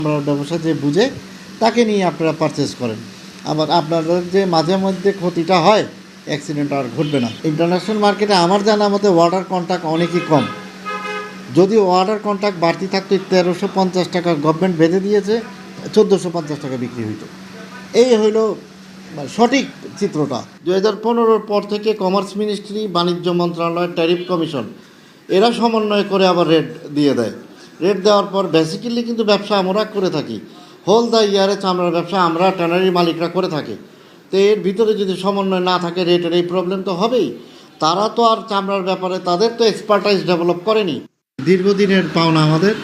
চামড়ার ব্যবসা যে বুঝে তাকে নিয়ে আপনারা পারচেস করেন। আবার আপনাদের যে মাঝে মধ্যে ক্ষতিটা হয়, অ্যাক্সিডেন্ট আর ঘটবে না। ইন্টারন্যাশনাল মার্কেটে আমার জানা মতে ওয়াটার কন্ট্রাক্ট অনেকই কম। যদি ওয়াটার কন্ট্রাক্ট বাড়তি থাকতো 1350 টাকা গভর্নমেন্ট বেঁধে দিয়েছে, 1450 টাকা বিক্রি হইতো। এই হইল সঠিক চিত্রটা। 2015 পর থেকে কমার্স মিনিস্ট্রি, বাণিজ্য মন্ত্রণালয়, ট্যারিফ কমিশন এরা সমন্বয় করে আবার রেট দিয়ে দেয়। রেট দেওয়ার পর বেসিক্যালি কিন্তু ব্যবসা আমরা করে থাকি, হোল দ্য ইয়ারে চামড়ার ব্যবসা আমরা ট্যানারি মালিকরা করে থাকি। তো এর ভিতরে যদি সমন্বয় না থাকে রেটের এই প্রবলেম তো হবেই। তারা তো আর চামড়ার ব্যাপারে তাদের তো এক্সপার্টাইজ ডেভেলপ করেনি। দীর্ঘদিনের পাওনা আমাদের,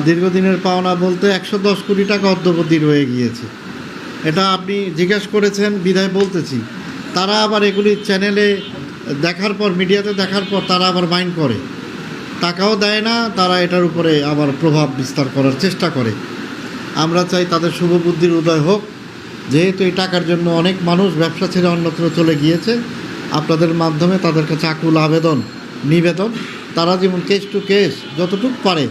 দীর্ঘদিনের পাওনা বলতে 110 কোটি টাকা অদ্যাবধি রয়ে গিয়েছে। এটা আপনি জিজ্ঞেস করেছেন বিধায় বলতেছি। তারা আবার এগুলি চ্যানেলে দেখার পর, মিডিয়াতে দেখার পর তারা আবার মাইন্ড করে, টাকাও দেয় না, তারা এটার উপরে আবার প্রভাব বিস্তার করার চেষ্টা করে। আমরা চাই তাদের শুভবুদ্ধির উদয় হোক। যেহেতু এই টাকার জন্য অনেক মানুষ ব্যবসা ছেড়ে অন্যত্র চলে গিয়েছে, আপনাদের মাধ্যমে তাদের কাছে আকুল নিবেদন, তারা যেমন কেস টু কেস যতটুকু পারে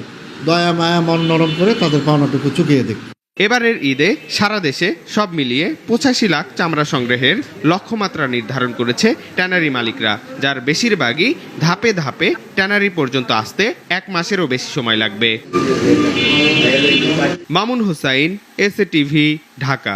দয়া মায়া মন নরম করে তাদের পাওনাটুকু চুকিয়ে দেখ। এবারের ঈদে সারা দেশে সব মিলিয়ে 85 লাখ চামড়া সংগ্রহের লক্ষ্যমাত্রা নির্ধারণ করেছে ট্যানারি মালিকরা, যার বেশিরভাগই ধাপে ধাপে ট্যানারি পর্যন্ত আসতে 1 মাসেরও বেশি সময় লাগবে। Mamun Hussain, SA TV, Dhaka.